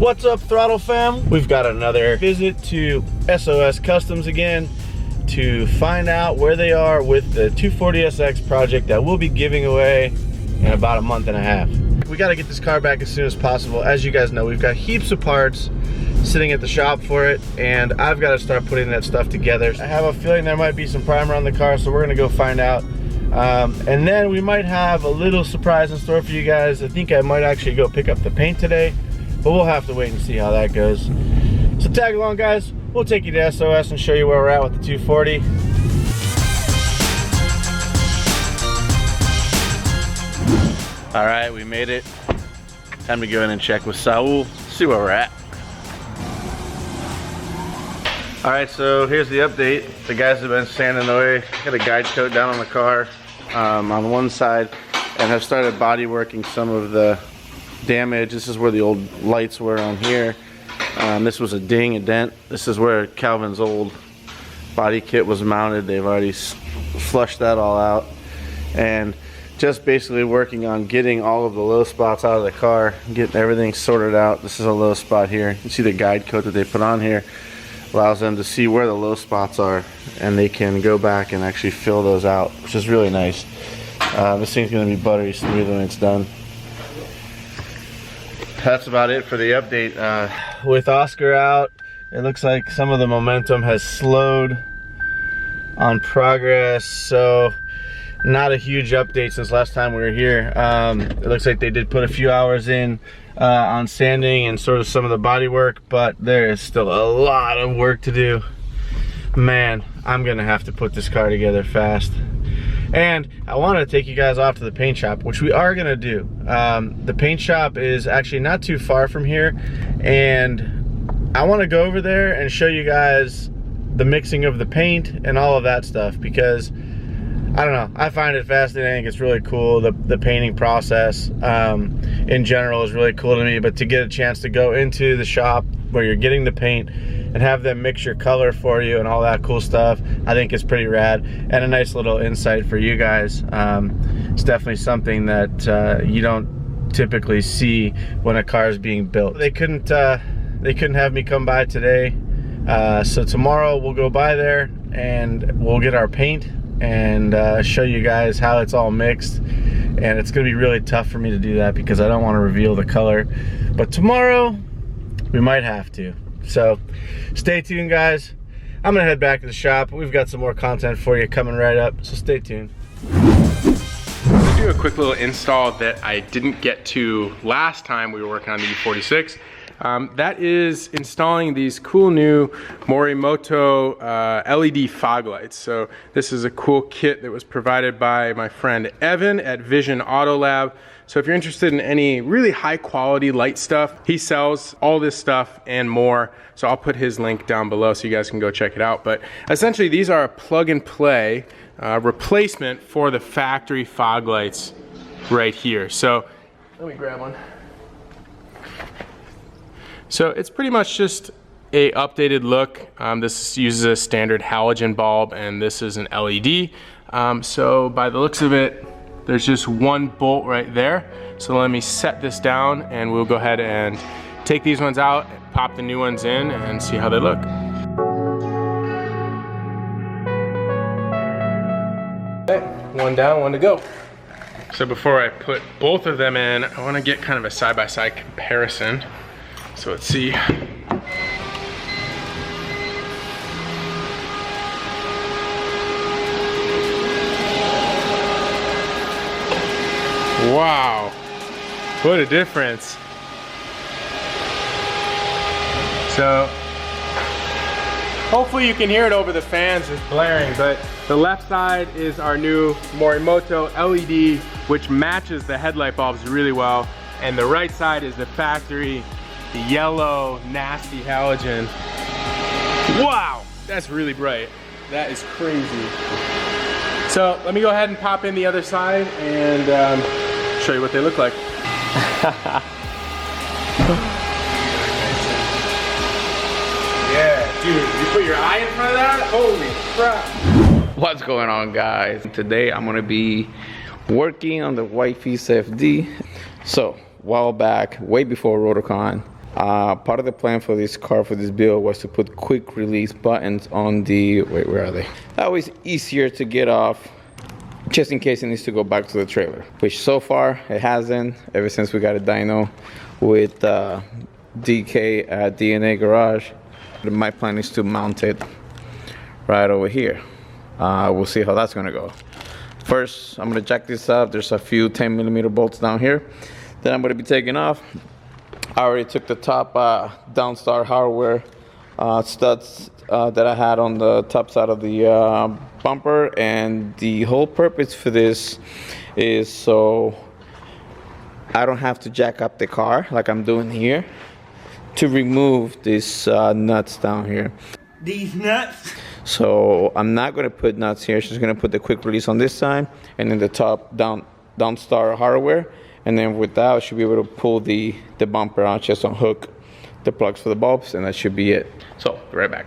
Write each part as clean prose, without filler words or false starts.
What's up, Throttle fam? We've got another visit to SOS Customs again to find out where they are with the 240SX project that we'll be giving away in about a month and a half. We got to get this car back as soon as possible. As you guys know, we've got heaps of parts sitting at the shop for it, and I've got to start putting that stuff together. I have a feeling there might be some primer on the car, so we're gonna go find out. And then we might have a little surprise in store for you guys. I think I might actually go pick up the paint today, but we'll have to wait and see how that goes. So tag along, guys. We'll take you to SOS and show you where we're at with the 240. All right, we made it. Time to go in and check with Saul, see where we're at. All right, so here's the update. The guys have been sanding away. Got a guide coat down on the car on one side, and have started body working some of the damage. This is where the old lights were on here. This was a ding, a dent. This is where Calvin's old body kit was mounted. They've already flushed that all out, and just basically working on getting all of the low spots out of the car, getting everything sorted out. This is a low spot here. You can see the guide coat that they put on here allows them to see where the low spots are, and they can go back and actually fill those out, which is really nice. This thing's gonna be buttery smooth when it's done. That's about it for the update. With Oscar out, it looks like some of the momentum has slowed on progress, so not a huge update since last time we were here. It looks like they did put a few hours in on sanding and sort of some of the body work, but there is still a lot of work to do. Man, I'm gonna have to put this car together fast. And I want to take you guys off to the paint shop, which we are gonna do. The paint shop is actually not too far from here, and I want to go over there and show you guys the mixing of the paint and all of that stuff, because I don't know, I find it fascinating. It's really cool. The painting process in general is really cool to me, but to get a chance to go into the shop where you're getting the paint and have them mix your color for you and all that cool stuff, I think is pretty rad, and a nice little insight for you guys. It's definitely something that you don't typically see when a car is being built. They couldn't have me come by today, so tomorrow we'll go by there and we'll get our paint and show you guys how it's all mixed. And it's gonna be really tough for me to do that because I don't want to reveal the color, but tomorrow we might have to. So stay tuned, guys. I'm gonna head back to the shop. We've got some more content for you coming right up, so stay tuned. I'm gonna do a quick little install that I didn't get to last time we were working on the E46. That is installing these cool new Morimoto LED fog lights. So this is a cool kit that was provided by my friend Evan at Vision Auto Lab. So if you're interested in any really high quality light stuff, he sells all this stuff and more. So I'll put his link down below so you guys can go check it out. But essentially these are a plug and play replacement for the factory fog lights right here. So let me grab one. So it's pretty much just a updated look. This uses a standard halogen bulb, and this is an LED. So by the looks of it, there's just one bolt right there. So let me set this down, and we'll go ahead and take these ones out, pop the new ones in, and see how they look. Okay, one down, one to go. So before I put both of them in, I want to get kind of a side-by-side comparison. So let's see. Wow, what a difference. So hopefully you can hear it over the fans, it's blaring, but the left side is our new Morimoto LED, which matches the headlight bulbs really well. And the right side is the factory, the yellow, nasty halogen. Wow, that's really bright. That is crazy. So let me go ahead and pop in the other side and show you what they look like. Yeah, dude, you put your eye in front of that? Holy crap. What's going on, guys? Today I'm gonna be working on the white piece FD. So, a while back, way before RotoCon, Part of the plan for this car, for this build, was to put quick release buttons on the, wait, where are they? That was easier to get off, just in case it needs to go back to the trailer, which so far it hasn't, ever since we got a dyno with DK at DNA Garage. My plan is to mount it right over here. We'll see how that's gonna go. First, I'm gonna jack this up. There's a few 10mm bolts down here that I'm gonna be taking off. I already took the top Downstar hardware studs that I had on the top side of the bumper, and the whole purpose for this is so I don't have to jack up the car like I'm doing here to remove these nuts down here. These nuts? So I'm not gonna put nuts here, just gonna put the quick release on this side, and then the top Downstar hardware, and then with that I should be able to pull the bumper out, just unhook the plugs for the bulbs, and that should be it. So, be right back.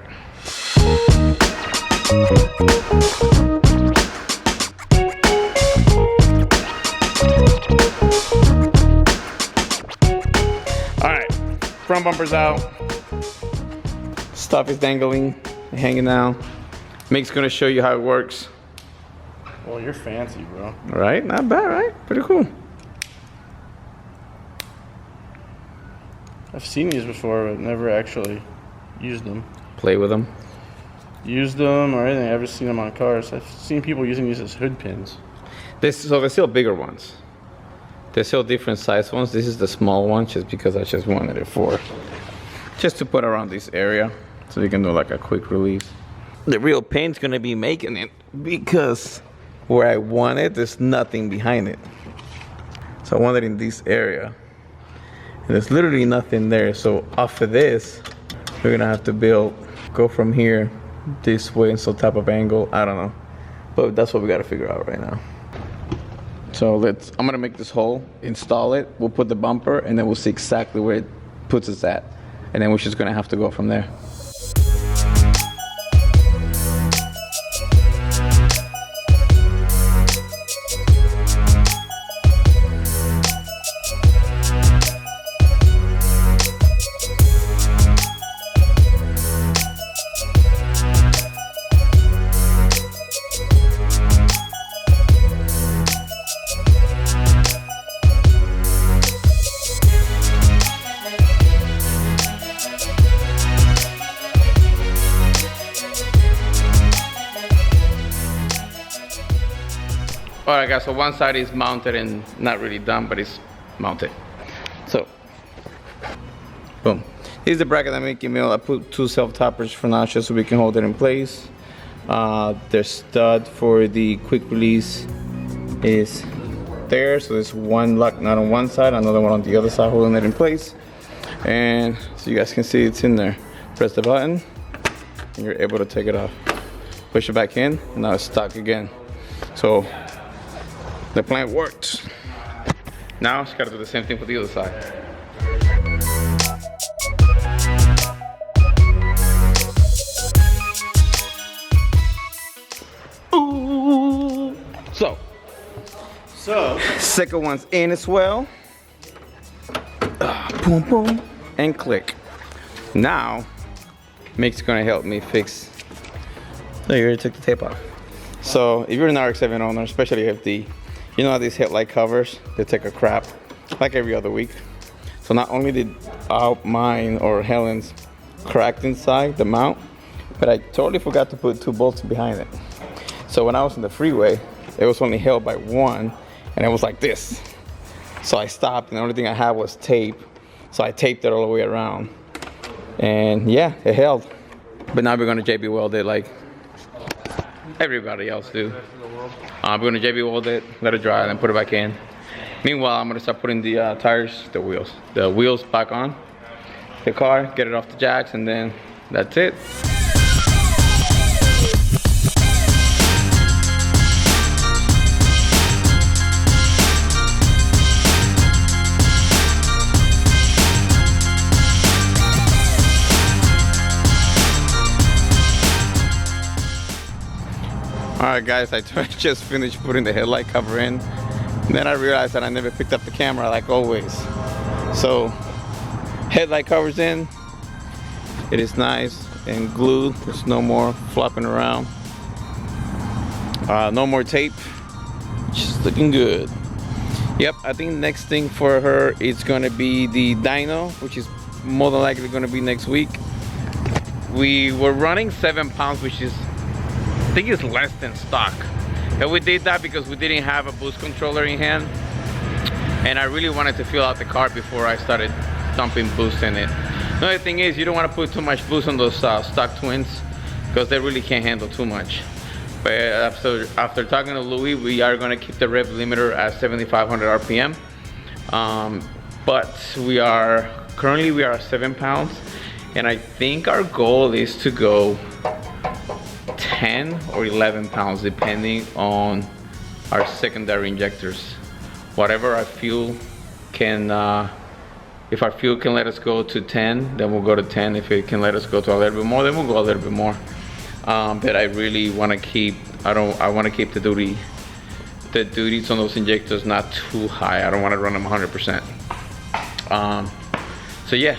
Alright, front bumper's out. Stuff is dangling, hanging out. Mick's gonna show you how it works. Well, you're fancy, bro. Right? Not bad, right? Pretty cool. I've seen these before, but never actually used them. Play with them. Used them or anything. I've never seen them on cars. I've seen people using these as hood pins. So they're still bigger ones. They're still different size ones. This is the small one, just because I just wanted it for, just to put around this area, so you can do like a quick release. The real pain's gonna be making it, because where I want it, there's nothing behind it. So I want it in this area. And there's literally nothing there. So off of this, we're gonna have to go from here this way in some type of angle. I don't know. But that's what we gotta figure out right now. So I'm gonna make this hole, install it, we'll put the bumper, and then we'll see exactly where it puts us at. And then we're just gonna have to go from there. Alright guys, so one side is mounted and not really done, but it's mounted. So, boom. Here's the bracket I'm making. I put two self-toppers for now just so we can hold it in place. The stud for the quick release is there. So there's one lock nut on one side, another one on the other side holding it in place. And so you guys can see it's in there. Press the button and you're able to take it off. Push it back in, and now it's stuck again. So the plan worked. Now just gotta do the same thing for the other side. Ooh. So second one's in as well. Boom, boom, and click. Now Mick's gonna help me fix. Oh, you already took the tape off. So if you're an RX-7 owner, especially if you know how these headlight covers, they take a crap like every other week. So not only did mine or Helen's cracked inside the mount, but I totally forgot to put two bolts behind it. So when I was in the freeway, it was only held by one, and it was like this. So I stopped, and the only thing I had was tape. So I taped it all the way around, and yeah, it held. But now we're gonna JB weld it like everybody else do. We're gonna JB weld it, let it dry, and then put it back in. Meanwhile, I'm gonna start putting the the wheels back on the car, get it off the jacks, and then that's it. Alright guys, I just finished putting the headlight cover in. And then I realized that I never picked up the camera like always. So Headlight covers in. It is nice and glued. There's no more flopping around. No more tape. She's looking good. Yep, I think next thing for her is gonna be the dyno, which is more than likely gonna be next week. We were running 7 pounds, which is, I think it's less than stock. And we did that because we didn't have a boost controller in hand. And I really wanted to feel out the car before I started dumping boost in it. Another thing is, you don't want to put too much boost on those stock twins because they really can't handle too much. But after talking to Louis, we are going to keep the rev limiter at 7,500 RPM. But currently we are at 7 pounds, and I think our goal is to go 10 or 11 pounds depending on our secondary injectors. Whatever our fuel can, if our fuel can let us go to 10, then we'll go to 10. If it can let us go to a little bit more, then we'll go a little bit more. But I really want to keep, I want to keep the duties on those injectors not too high. I don't want to run them 100%. So yeah,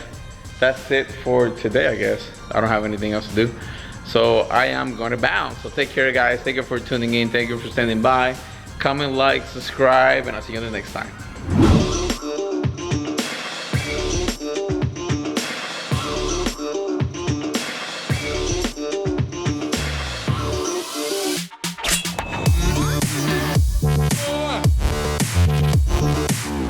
that's it for today, I guess. I don't have anything else to do. So I am going to bounce. So take care, guys. Thank you for tuning in. Thank you for standing by. Comment, like, subscribe, and I'll see you the next time.